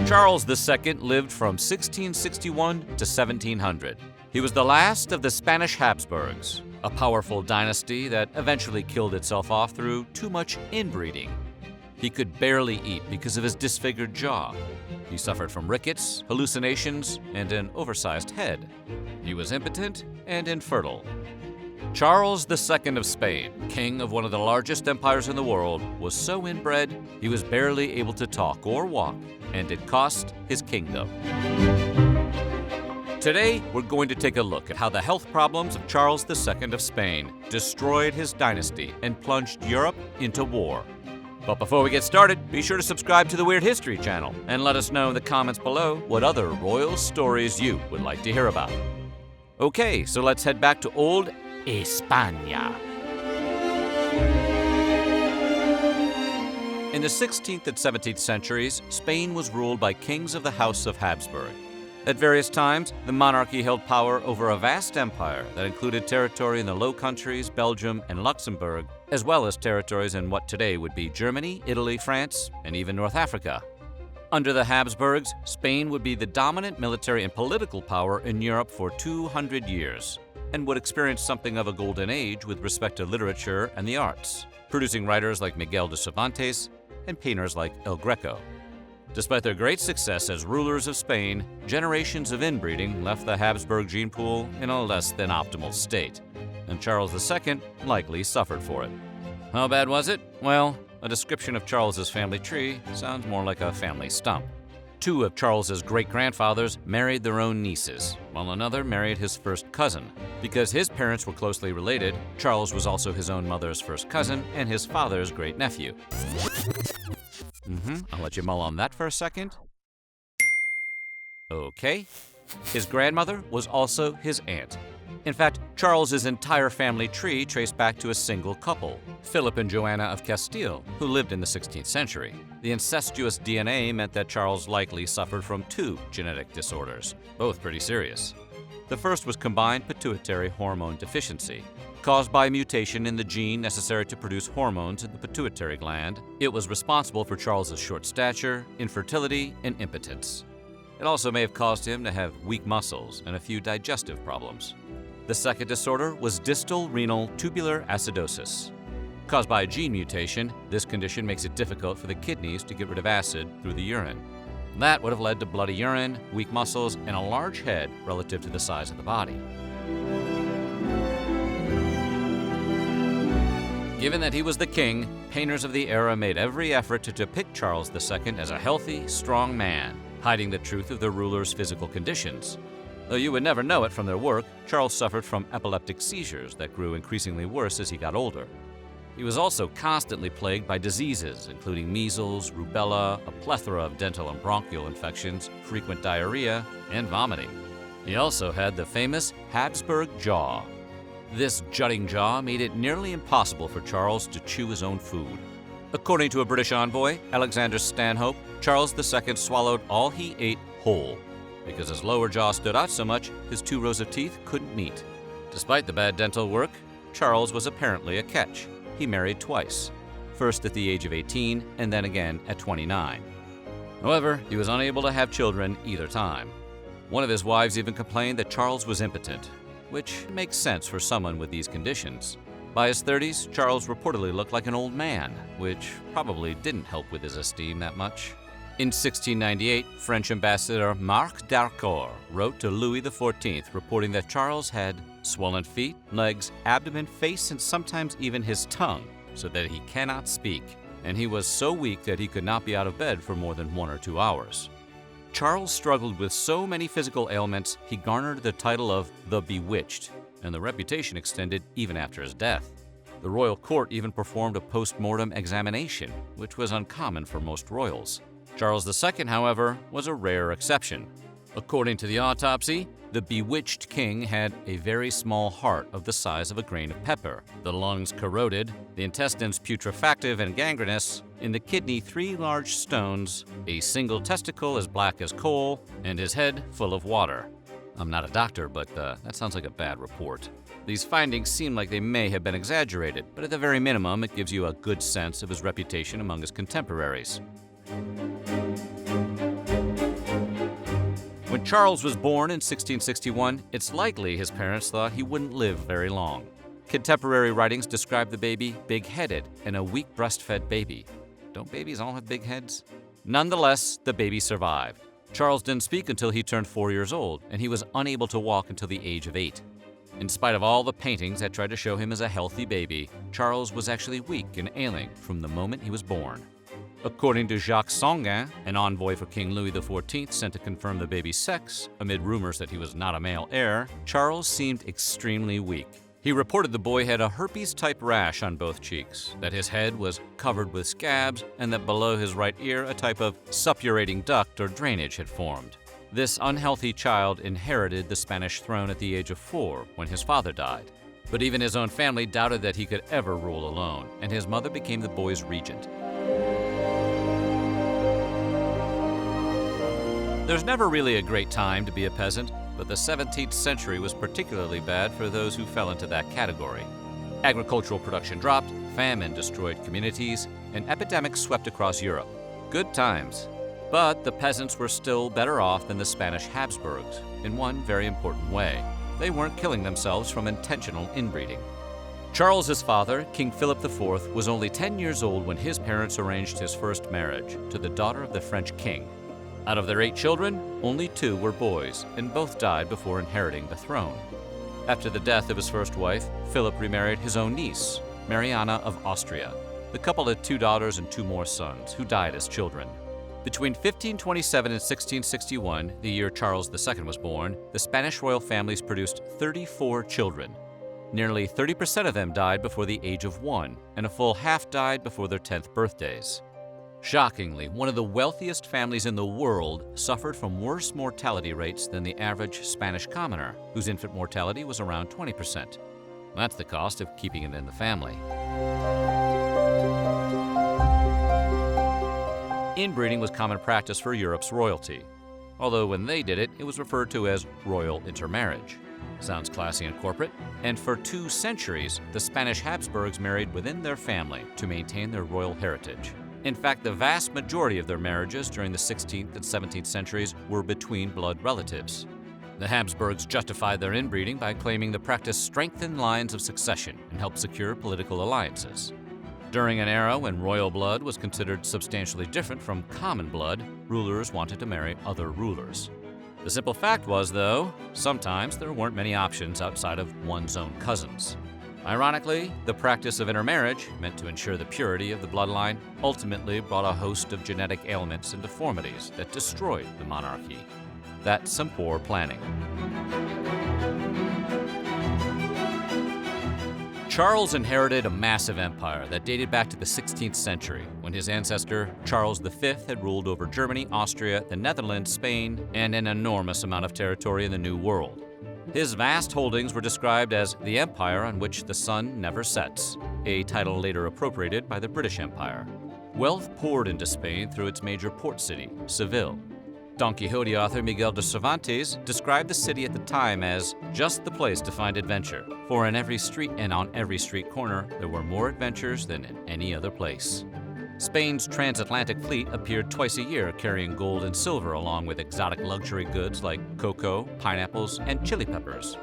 Charles II lived from 1661 to 1700. He was the last of the Spanish Habsburgs, a powerful dynasty that eventually killed itself off through too much inbreeding. He could barely eat because of his disfigured jaw. He suffered from rickets, hallucinations, and an oversized head. He was impotent and infertile. Charles II of Spain, king of one of the largest empires in the world, was so inbred he was barely able to talk or walk, and it cost his kingdom. Today, we're going to take a look at how the health problems of Charles II of Spain destroyed his dynasty and plunged Europe into war. But before we get started, be sure to subscribe to the Weird History channel and let us know in the comments below what other royal stories you would like to hear about. Okay, so let's head back to old España. In the 16th and 17th centuries, Spain was ruled by kings of the House of Habsburg. At various times, the monarchy held power over a vast empire that included territory in the Low Countries, Belgium, and Luxembourg, as well as territories in what today would be Germany, Italy, France, and even North Africa. Under the Habsburgs, Spain would be the dominant military and political power in Europe for 200 years, and would experience something of a golden age with respect to literature and the arts, producing writers like Miguel de Cervantes and painters like El Greco. Despite their great success as rulers of Spain, generations of inbreeding left the Habsburg gene pool in a less than optimal state, and Charles II likely suffered for it. How bad was it? Well, a description of Charles's family tree sounds more like a family stump. Two of Charles's great-grandfathers married their own nieces, while another married his first cousin. Because his parents were closely related, Charles was also his own mother's first cousin and his father's great-nephew. I'll let you mull on that for a second. Okay. His grandmother was also his aunt. In fact, Charles's entire family tree traced back to a single couple, Philip and Joanna of Castile, who lived in the 16th century. The incestuous DNA meant that Charles likely suffered from two genetic disorders, both pretty serious. The first was combined pituitary hormone deficiency. Caused by a mutation in the gene necessary to produce hormones in the pituitary gland, it was responsible for Charles's short stature, infertility, and impotence. It also may have caused him to have weak muscles and a few digestive problems. The second disorder was distal renal tubular acidosis. Caused by a gene mutation, this condition makes it difficult for the kidneys to get rid of acid through the urine. That would have led to bloody urine, weak muscles, and a large head relative to the size of the body. Given that he was the king, painters of the era made every effort to depict Charles II as a healthy, strong man, hiding the truth of the ruler's physical conditions. Though you would never know it from their work, Charles suffered from epileptic seizures that grew increasingly worse as he got older. He was also constantly plagued by diseases, including measles, rubella, a plethora of dental and bronchial infections, frequent diarrhea, and vomiting. He also had the famous Habsburg jaw. This jutting jaw made it nearly impossible for Charles to chew his own food. According to a British envoy, Alexander Stanhope, Charles II swallowed all he ate whole. Because his lower jaw stood out so much, his two rows of teeth couldn't meet. Despite the bad dental work, Charles was apparently a catch. He married twice, first at the age of 18 and then again at 29. However, he was unable to have children either time. One of his wives even complained that Charles was impotent, which makes sense for someone with these conditions. By his 30s, Charles reportedly looked like an old man, which probably didn't help with his esteem that much. In 1698, French ambassador Marques wrote to Louis XIV reporting that Charles had swollen feet, legs, abdomen, face, and sometimes even his tongue, so that he cannot speak, and he was so weak that he could not be out of bed for more than 1 or 2 hours. Charles struggled with so many physical ailments, he garnered the title of the Bewitched, and the reputation extended even after his death. The royal court even performed a post-mortem examination, which was uncommon for most royals. Charles II, however, was a rare exception. According to the autopsy, the bewitched king had a very small heart of the size of a grain of pepper, the lungs corroded, the intestines putrefactive and gangrenous, in the kidney 3 large stones, a single testicle as black as coal, and his head full of water. I'm not a doctor, but that sounds like a bad report. These findings seem like they may have been exaggerated, but at the very minimum, it gives you a good sense of his reputation among his contemporaries. When Charles was born in 1661, it's likely his parents thought he wouldn't live very long. Contemporary writings describe the baby big-headed and a weak breastfed baby. Don't babies all have big heads? Nonetheless, the baby survived. Charles didn't speak until he turned 4 years old, and he was unable to walk until the age of 8. In spite of all the paintings that tried to show him as a healthy baby, Charles was actually weak and ailing from the moment he was born. According to Jacques Sanguin, an envoy for King Louis XIV sent to confirm the baby's sex, amid rumors that he was not a male heir, Charles seemed extremely weak. He reported the boy had a herpes-type rash on both cheeks, that his head was covered with scabs, and that below his right ear a type of suppurating duct or drainage had formed. This unhealthy child inherited the Spanish throne at the age of 4 when his father died. But even his own family doubted that he could ever rule alone, and his mother became the boy's regent. There's never really a great time to be a peasant, but the 17th century was particularly bad for those who fell into that category. Agricultural production dropped, famine destroyed communities, and epidemics swept across Europe. Good times. But the peasants were still better off than the Spanish Habsburgs, in one very important way. They weren't killing themselves from intentional inbreeding. Charles's father, King Philip IV, was only 10 years old when his parents arranged his first marriage to the daughter of the French king. Out of their 8 children, only 2 were boys, and both died before inheriting the throne. After the death of his first wife, Philip remarried his own niece, Mariana of Austria. The couple had 2 daughters and 2 more sons, who died as children. Between 1527 and 1661, the year Charles II was born, the Spanish royal families produced 34 children. Nearly 30% of them died before the age of 1, and a full half died before their 10th birthdays. Shockingly, one of the wealthiest families in the world suffered from worse mortality rates than the average Spanish commoner, whose infant mortality was around 20%. That's the cost of keeping it in the family. Inbreeding was common practice for Europe's royalty, although when they did it, it was referred to as royal intermarriage. Sounds classy and corporate. And for 2 centuries, the Spanish Habsburgs married within their family to maintain their royal heritage. In fact, the vast majority of their marriages during the 16th and 17th centuries were between blood relatives. The Habsburgs justified their inbreeding by claiming the practice strengthened lines of succession and helped secure political alliances. During an era when royal blood was considered substantially different from common blood, rulers wanted to marry other rulers. The simple fact was, though, sometimes there weren't many options outside of one's own cousins. Ironically, the practice of intermarriage, meant to ensure the purity of the bloodline, ultimately brought a host of genetic ailments and deformities that destroyed the monarchy. That's some poor planning. Charles inherited a massive empire that dated back to the 16th century, when his ancestor, Charles V, had ruled over Germany, Austria, the Netherlands, Spain, and an enormous amount of territory in the New World. His vast holdings were described as the empire on which the sun never sets, a title later appropriated by the British Empire. Wealth poured into Spain through its major port city, Seville. Don Quixote author Miguel de Cervantes described the city at the time as just the place to find adventure, for in every street and on every street corner there were more adventures than in any other place. Spain's transatlantic fleet appeared twice a year carrying gold and silver along with exotic luxury goods like cocoa, pineapples, and chili peppers.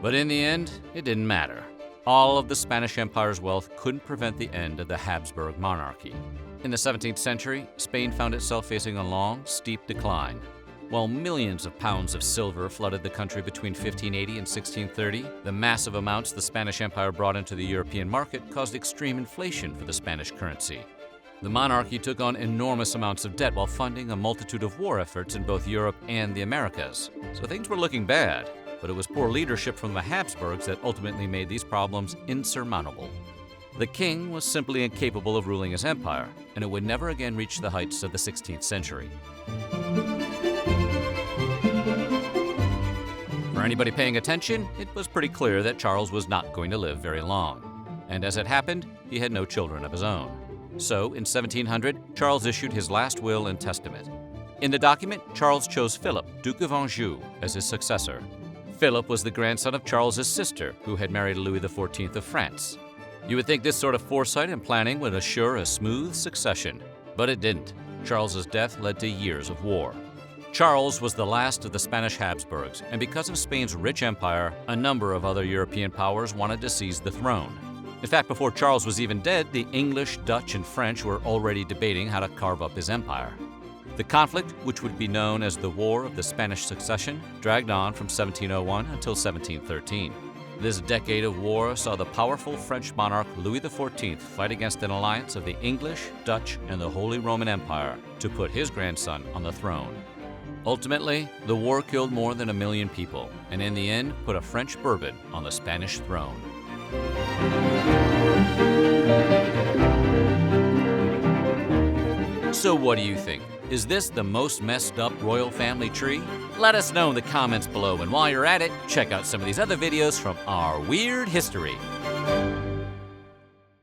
But in the end, it didn't matter. All of the Spanish Empire's wealth couldn't prevent the end of the Habsburg monarchy. In the 17th century, Spain found itself facing a long, steep decline. While millions of pounds of silver flooded the country between 1580 and 1630, the massive amounts the Spanish Empire brought into the European market caused extreme inflation for the Spanish currency. The monarchy took on enormous amounts of debt while funding a multitude of war efforts in both Europe and the Americas. So things were looking bad, but it was poor leadership from the Habsburgs that ultimately made these problems insurmountable. The king was simply incapable of ruling his empire, and it would never again reach the heights of the 16th century. For anybody paying attention, it was pretty clear that Charles was not going to live very long. And as it happened, he had no children of his own. So, in 1700, Charles issued his last will and testament. In the document, Charles chose Philip, Duke of Anjou, as his successor. Philip was the grandson of Charles's sister, who had married Louis XIV of France. You would think this sort of foresight and planning would assure a smooth succession, but it didn't. Charles's death led to years of war. Charles was the last of the Spanish Habsburgs, and because of Spain's rich empire, a number of other European powers wanted to seize the throne. In fact, before Charles was even dead, the English, Dutch, and French were already debating how to carve up his empire. The conflict, which would be known as the War of the Spanish Succession, dragged on from 1701 until 1713. This decade of war saw the powerful French monarch Louis XIV fight against an alliance of the English, Dutch, and the Holy Roman Empire to put his grandson on the throne. Ultimately, the war killed more than 1 million people, and in the end put a French Bourbon on the Spanish throne. So what do you think? Is this the most messed up royal family tree? Let us know in the comments below, and while you're at it, check out some of these other videos from our weird history.